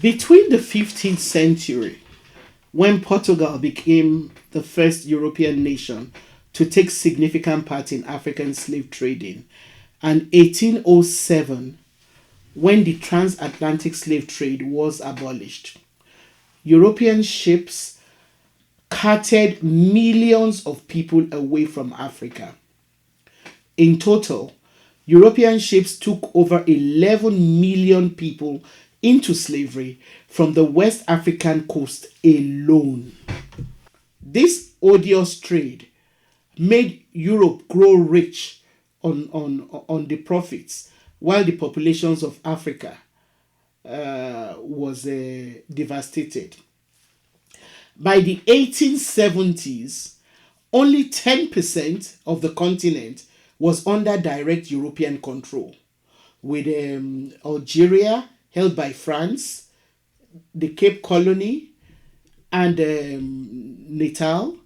Between the 15th century, when Portugal became the first European nation to take significant part in African slave trading, and 1807, when the transatlantic slave trade was abolished, European ships carted millions of people away from Africa. In total, European ships took over 11 million people into slavery from the West African coast alone. This odious trade made Europe grow rich on the profits, while the populations of Africa was devastated. By the 1870s, only 10% of the continent was under direct European control, with Algeria held by France, the Cape Colony, and Natal,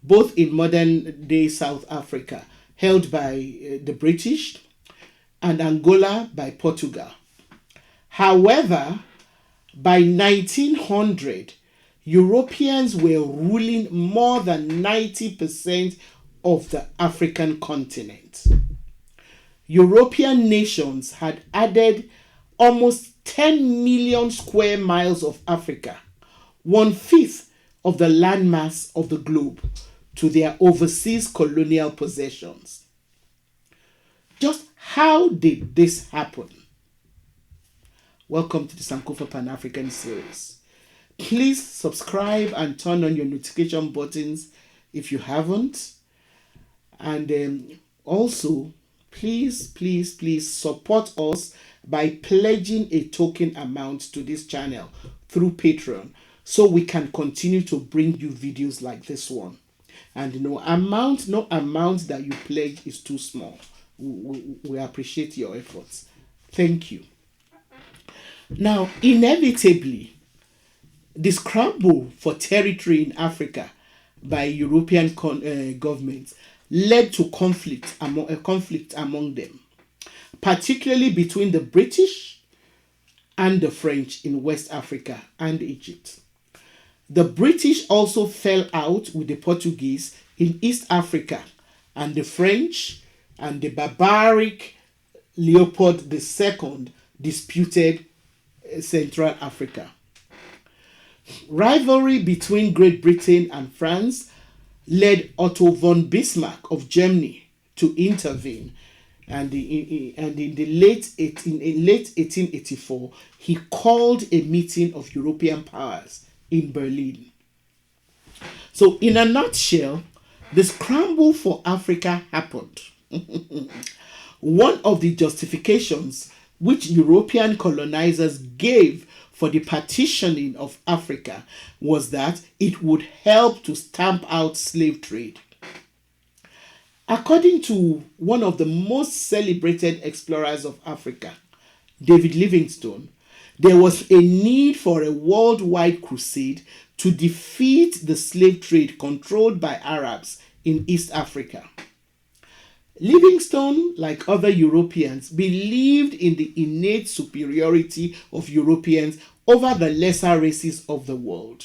both in modern day South Africa, held by the British, and Angola by Portugal. However, by 1900, Europeans were ruling more than 90% of the African continent. European nations had added almost 10 million square miles of Africa, 1/5 of the landmass of the globe, to their overseas colonial possessions. Just how did this happen? Welcome to the Sankofa Pan-African series. Please subscribe and turn on your notification buttons if you haven't. And also, please support us by pledging a token amount to this channel through Patreon, so we can continue to bring you videos like this one. And no amount that you pledge is too small. We appreciate your efforts. Thank you. Now, inevitably, the scramble for territory in Africa by European governments led to conflict among them, particularly between the British and the French in West Africa and Egypt. The British also fell out with the Portuguese in East Africa, and the French and the barbaric Leopold II disputed Central Africa. Rivalry between Great Britain and France led Otto von Bismarck of Germany to intervene, and in late 1884 he called a meeting of European powers in Berlin. So, in a nutshell, the scramble for Africa happened. One of the justifications which European colonizers gave for the partitioning of Africa was that it would help to stamp out slave trade. According to one of the most celebrated explorers of Africa, David Livingstone, there was a need for a worldwide crusade to defeat the slave trade controlled by Arabs in East Africa. Livingstone, like other Europeans, believed in the innate superiority of Europeans over the lesser races of the world.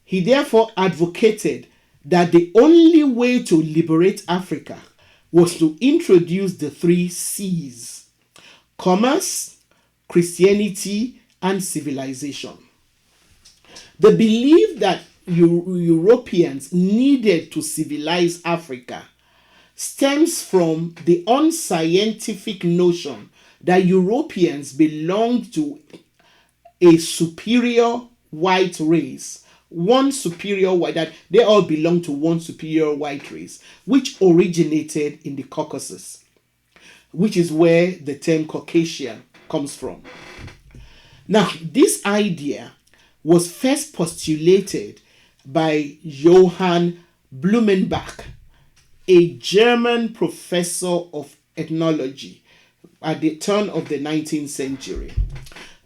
He therefore advocated that the only way to liberate Africa was to introduce the 3 C's: commerce, Christianity, and civilization. The belief that Europeans needed to civilize Africa stems from the unscientific notion that Europeans belonged to a superior white race, that they all belong to one superior white race, which originated in the Caucasus, which is where the term Caucasian comes from. Now, this idea was first postulated by Johann Blumenbach, a German professor of ethnology at the turn of the 19th century.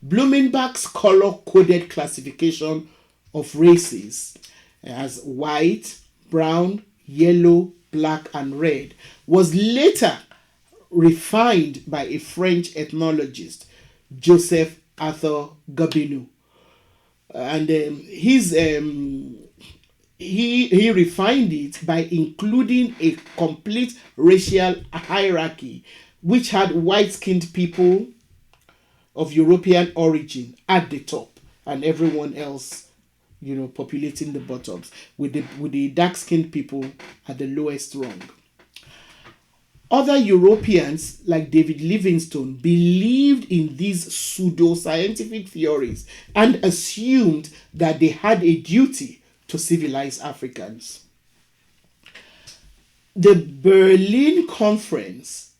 Blumenbach's color-coded classification of races as white, brown, yellow, black, and red was later refined by a French ethnologist, Joseph Arthur Gabinu, and he refined it by including a complete racial hierarchy, which had white-skinned people of European origin at the top, and everyone else, populating the bottoms, with the dark-skinned people at the lowest rung. Other Europeans, like David Livingstone, believed in these pseudo-scientific theories and assumed that they had a duty to civilize Africans. The Berlin Conference,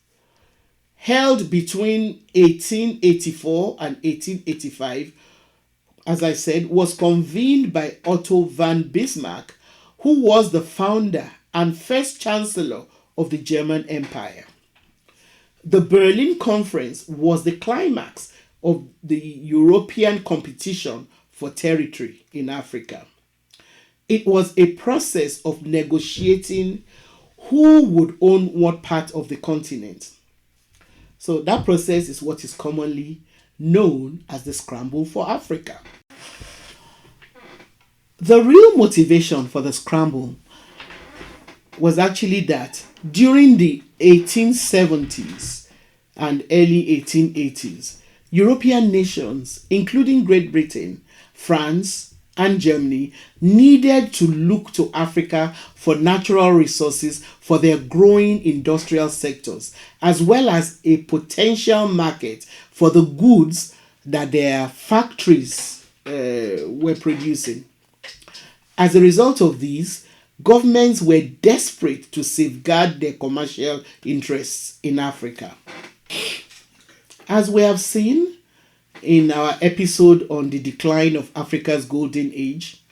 held between 1884 and 1885, as I said, was convened by Otto von Bismarck, who was the founder and first chancellor of the German Empire. The Berlin Conference was the climax of the European competition for territory in Africa. It was a process of negotiating who would own what part of the continent. So that process is what is commonly known as the Scramble for Africa. The real motivation for the Scramble was actually that during the 1870s and early 1880s, European nations, including Great Britain, France, and Germany, needed to look to Africa for natural resources for their growing industrial sectors, as well as a potential market for the goods that their factories were producing. As a result of these, governments were desperate to safeguard their commercial interests in Africa. As we have seen in our episode on the decline of Africa's golden age,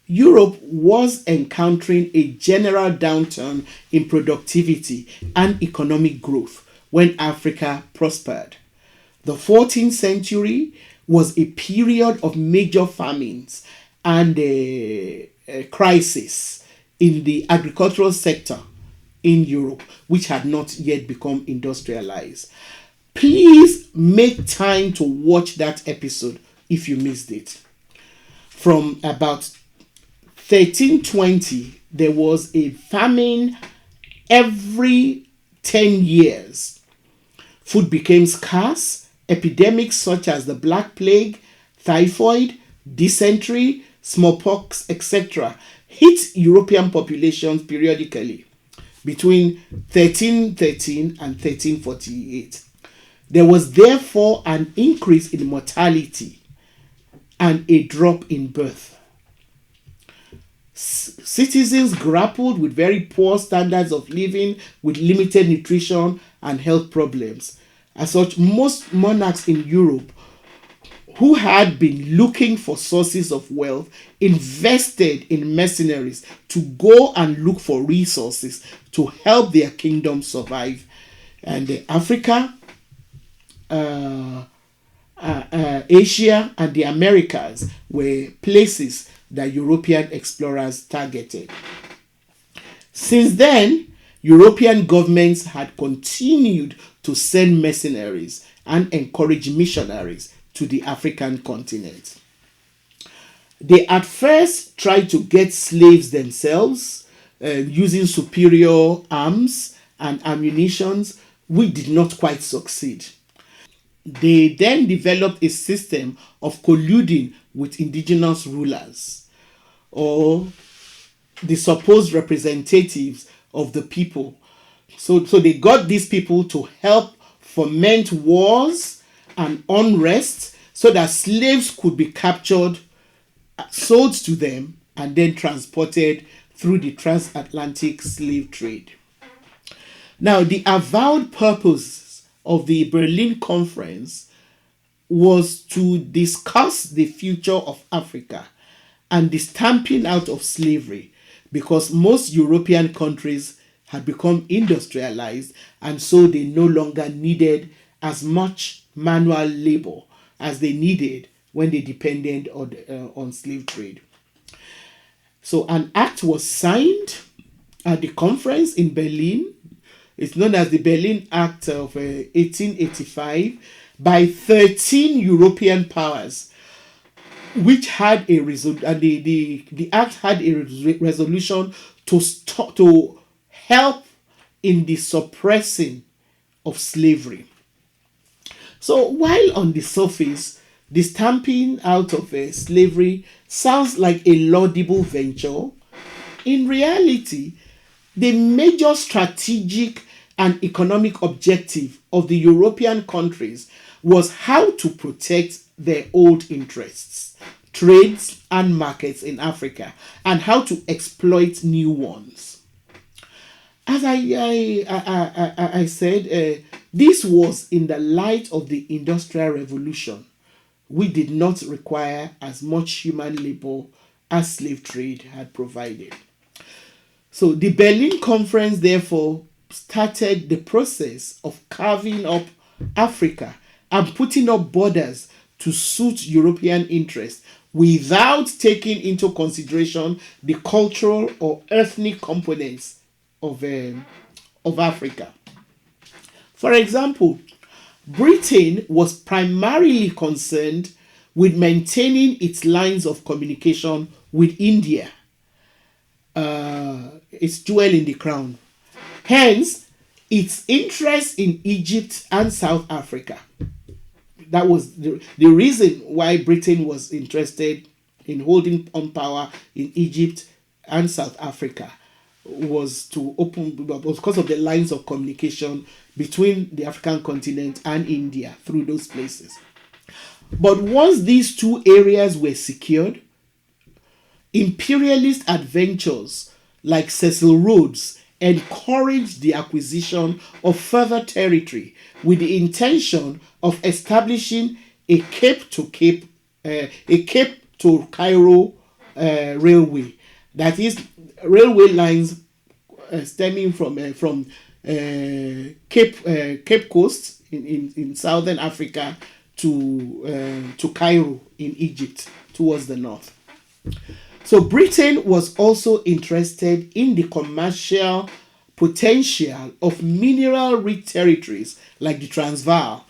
Europe was encountering a general downturn in productivity and economic growth when Africa prospered. The 14th century was a period of major famines and a crisis in the agricultural sector in Europe, which had not yet become industrialized. Please make time to watch that episode if you missed it. From about 1320, there was a famine every 10 years. Food became scarce. Epidemics such as the Black Plague, typhoid, dysentery, smallpox, etc. hit European populations periodically between 1313 and 1348. There was therefore an increase in mortality and a drop in birth. Citizens grappled with very poor standards of living, with limited nutrition and health problems. As such, most monarchs in Europe who had been looking for sources of wealth invested in mercenaries to go and look for resources to help their kingdom survive. And Africa, Asia, and the Americas were places that European explorers targeted. Since then, European governments had continued to send mercenaries and encourage missionaries to the African continent. They at first tried to get slaves themselves using superior arms and ammunitions, which did not quite succeed. They then developed a system of colluding with indigenous rulers or the supposed representatives of the people. So they got these people to help foment wars and unrest so that slaves could be captured, sold to them, and then transported through the transatlantic slave trade. Now, the avowed purpose of the Berlin Conference was to discuss the future of Africa and the stamping out of slavery, because most European countries had become industrialized, and so they no longer needed as much manual labor as they needed when they depended on slave trade. So an act was signed at the conference in Berlin. It's known as the Berlin Act of 1885, by 13 European powers, which had a the act had a resolution to stop, to help in the suppressing of slavery. So while on the surface, the stamping out of slavery sounds like a laudable venture, in reality, the major strategic and economic objective of the European countries was how to protect their old interests, trades, and markets in Africa, and how to exploit new ones. As I said, this was in the light of the Industrial Revolution. We did not require as much human labor as slave trade had provided. So the Berlin Conference, therefore, started the process of carving up Africa and putting up borders to suit European interests without taking into consideration the cultural or ethnic components of Africa. For example, Britain was primarily concerned with maintaining its lines of communication with India, its jewel in the crown. Hence, its interest in Egypt and South Africa. That was the reason why Britain was interested in holding on power in Egypt and South Africa, was to open, because of the lines of communication between the African continent and India through those places. But once these two areas were secured, imperialist adventurers like Cecil Rhodes encouraged the acquisition of further territory with the intention of establishing a Cape to Cairo railway. That is, railway lines stemming from Cape Coast in southern Africa to Cairo in Egypt towards the north. So Britain was also interested in the commercial potential of mineral-rich territories like the Transvaal,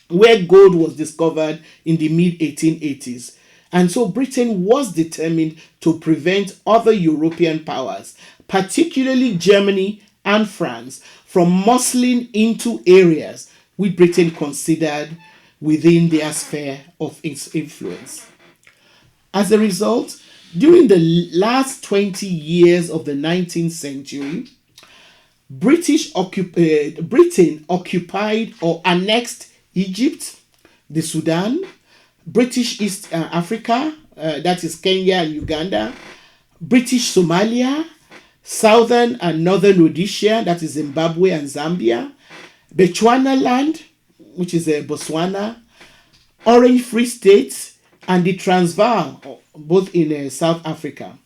where gold was discovered in the mid-1880s. And so Britain was determined to prevent other European powers, particularly Germany and France, from muscling into areas which Britain considered within their sphere of its influence. As a result, during the last 20 years of the 19th century, Britain occupied or annexed Egypt, the Sudan, British East Africa, that is Kenya and Uganda, British Somalia, Southern and Northern Rhodesia, that is Zimbabwe and Zambia, Bechuana land, which is Botswana, Orange Free State, and the Transvaal, both in South Africa,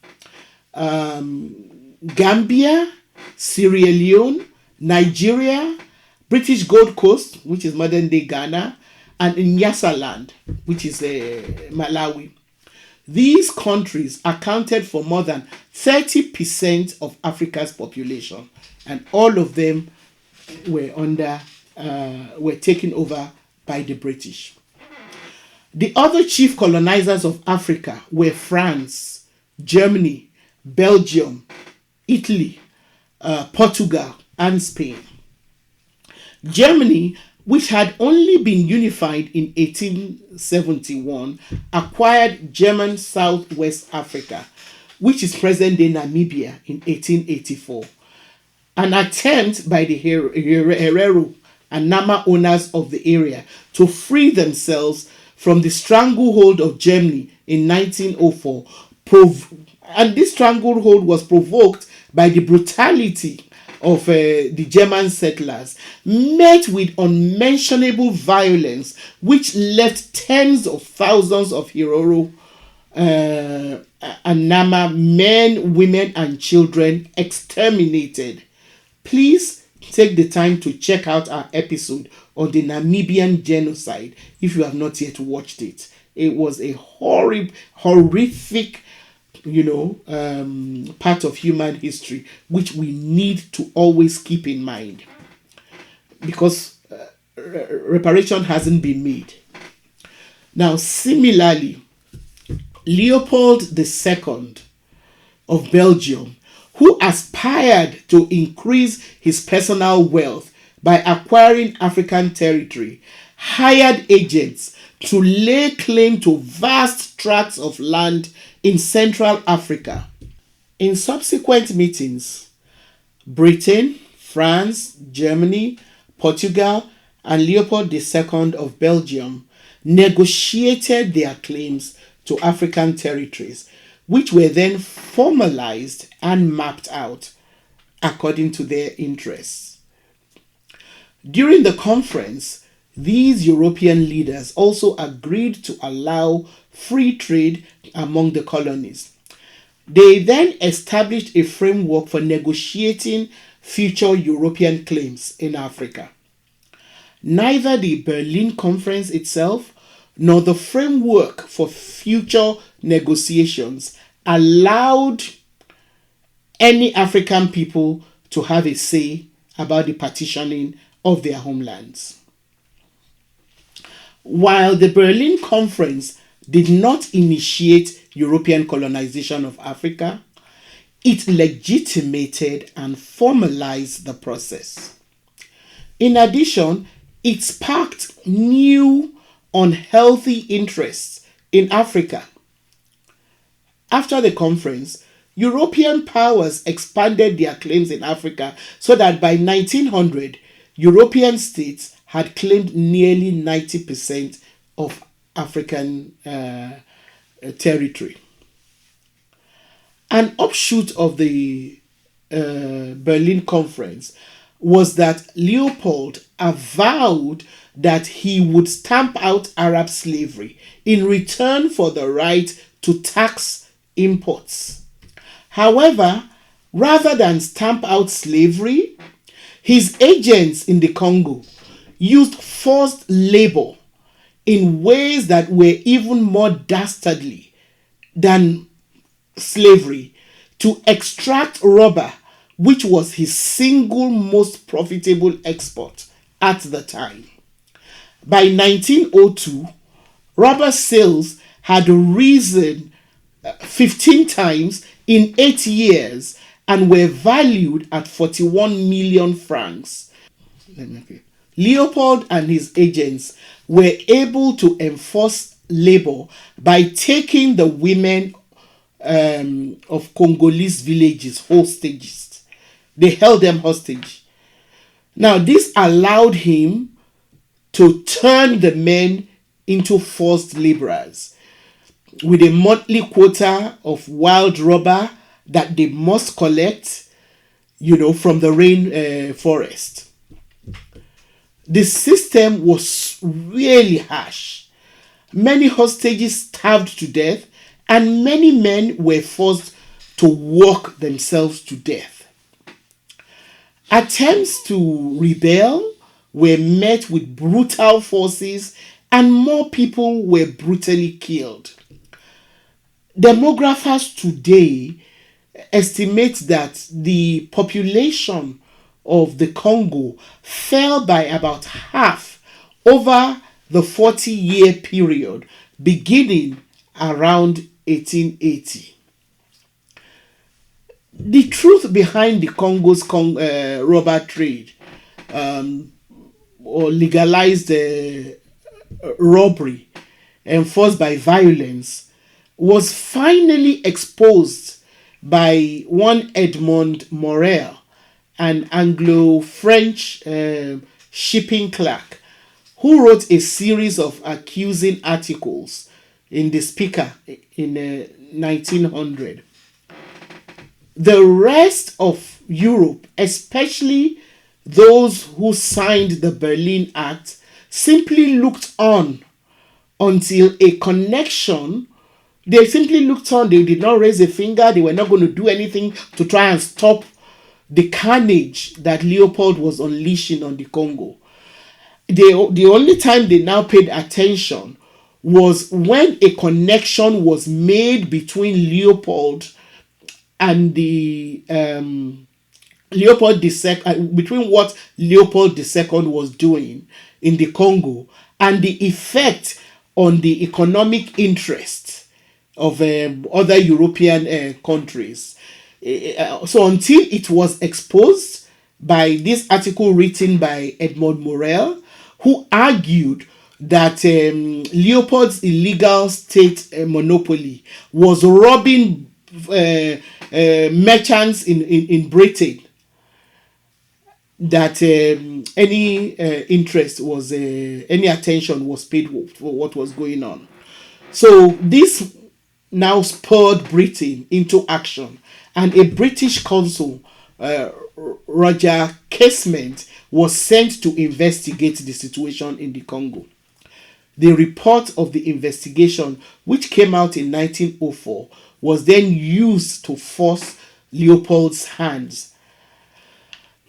Gambia, Sierra Leone, Nigeria, British Gold Coast, which is modern-day Ghana, and Nyasa land, which is Malawi. These countries accounted for more than 30% of Africa's population, and all of them were taken over by the British. The other chief colonizers of Africa were France, Germany, Belgium, Italy, Portugal, and Spain. Germany, which had only been unified in 1871, acquired German Southwest Africa, which is present-day Namibia, in 1884. An attempt by the Herero and Nama owners of the area to free themselves from the stranglehold of Germany in 1904, and this stranglehold was provoked by the brutality of the German settlers, met with unmentionable violence, which left tens of thousands of Herero and Nama men, women, and children exterminated. Please take the time to check out our episode on the Namibian genocide if you have not yet watched it. It was a horrific, part of human history which we need to always keep in mind, because reparation hasn't been made. Now, similarly, Leopold II of Belgium, who aspired to increase his personal wealth by acquiring African territory, hired agents to lay claim to vast tracts of land in Central Africa. In subsequent meetings, Britain, France, Germany, Portugal, and Leopold II of Belgium negotiated their claims to African territories, which were then formalized and mapped out according to their interests. During the conference, these European leaders also agreed to allow free trade among the colonies. They then established a framework for negotiating future European claims in Africa. Neither the Berlin Conference itself nor the framework for future negotiations allowed any African people to have a say about the partitioning of their homelands. While the Berlin Conference did not initiate European colonization of Africa, it legitimated and formalized the process. In addition, it sparked new unhealthy interests in Africa. After the conference, European powers expanded their claims in Africa so that by 1900, European states had claimed nearly 90% of African territory. An offshoot of the Berlin Conference was that Leopold avowed that he would stamp out Arab slavery in return for the right to tax imports. However, rather than stamp out slavery, his agents in the Congo used forced labor in ways that were even more dastardly than slavery to extract rubber, which was his single most profitable export at the time. By 1902, rubber sales had risen 15 times in 8 years and were valued at 41 million francs. Leopold and his agents were able to enforce labor by taking the women of Congolese villages hostages. They held them hostage. Now, this allowed him to turn the men into forced laborers with a monthly quota of wild rubber that they must collect, from the rain forest. The system was really harsh. Many hostages starved to death, and many men were forced to work themselves to death. Attempts to rebel were met with brutal forces, and more people were brutally killed. Demographers today estimate that the population of the Congo fell by about half over the 40-year period beginning around 1880. The truth behind the Congo's rubber trade or legalized robbery enforced by violence was finally exposed by one Edmond Morel, an Anglo-French shipping clerk, who wrote a series of accusing articles in the Speaker in 1900. The rest of Europe, especially those who signed the Berlin Act, simply looked on until a connection. They simply looked on. They did not raise a finger. They were not going to do anything to try and stop the carnage that Leopold was unleashing on the Congo. The only time they now paid attention was when a connection was made between Leopold and the Leopold II, between what Leopold II was doing in the Congo and the effect on the economic interest of other European countries. So until it was exposed by this article written by Edmond Morel, who argued that Leopold's illegal state monopoly was robbing merchants in Britain, that any interest was any attention was paid for what was going on. So this now spurred Britain into action, and a British consul, Roger Casement, was sent to investigate the situation in the Congo. The report of the investigation, which came out in 1904, was then used to force Leopold's hands.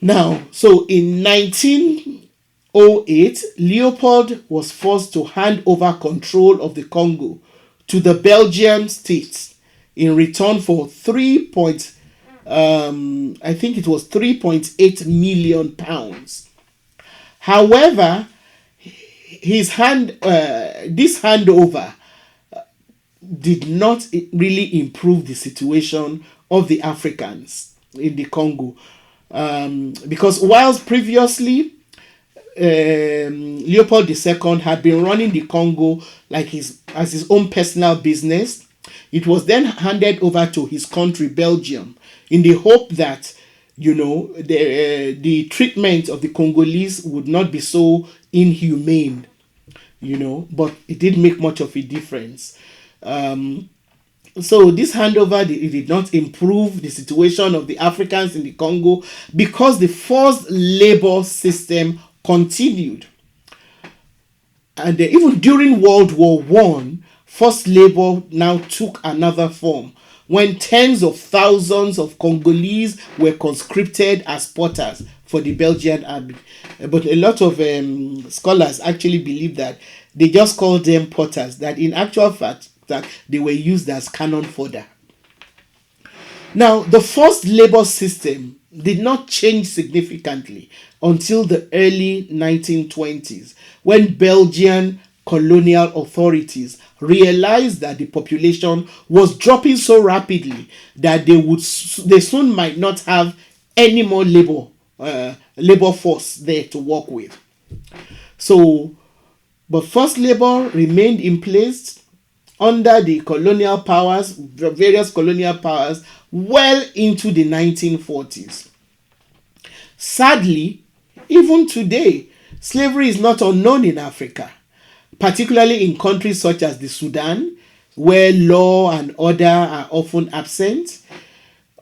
Now, so in 1908, Leopold was forced to hand over control of the Congo to the Belgian state in return for I think it was 3.8 million pounds. However, this handover did not really improve the situation of the Africans in the Congo, because whilst previously Leopold II had been running the Congo like as his own personal business, it was then handed over to his country, Belgium, in the hope that the treatment of the Congolese would not be so inhumane, but it didn't make much of a difference. So this handover did not improve the situation of the Africans in the Congo, because the forced labor system continued. And even during World War I, forced labor now took another form, when tens of thousands of Congolese were conscripted as potters for the Belgian army. But a lot of scholars actually believe that they just called them potters, that in actual fact that they were used as cannon fodder. Now, the forced labor system did not change significantly until the early 1920s, when Belgian colonial authorities realized that the population was dropping so rapidly that they soon might not have any more labor force there to work with. So, but forced labor remained in place under the colonial powers, the various colonial powers, well into the 1940s. Sadly, even today, slavery is not unknown in Africa, particularly in countries such as the Sudan, where law and order are often absent.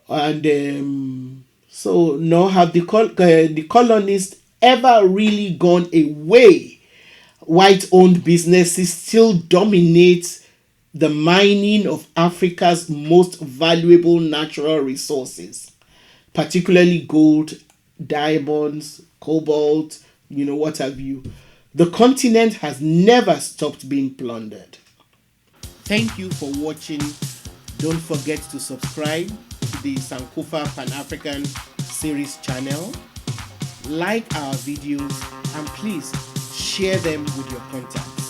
And so nor have the colonists ever really gone away. White-owned businesses still dominate the mining of Africa's most valuable natural resources, particularly gold, diamonds, cobalt, what have you. The continent has never stopped being plundered. Thank you for watching. Don't forget to subscribe to the Sankofa Pan-African series channel. Like our videos and please share them with your contacts.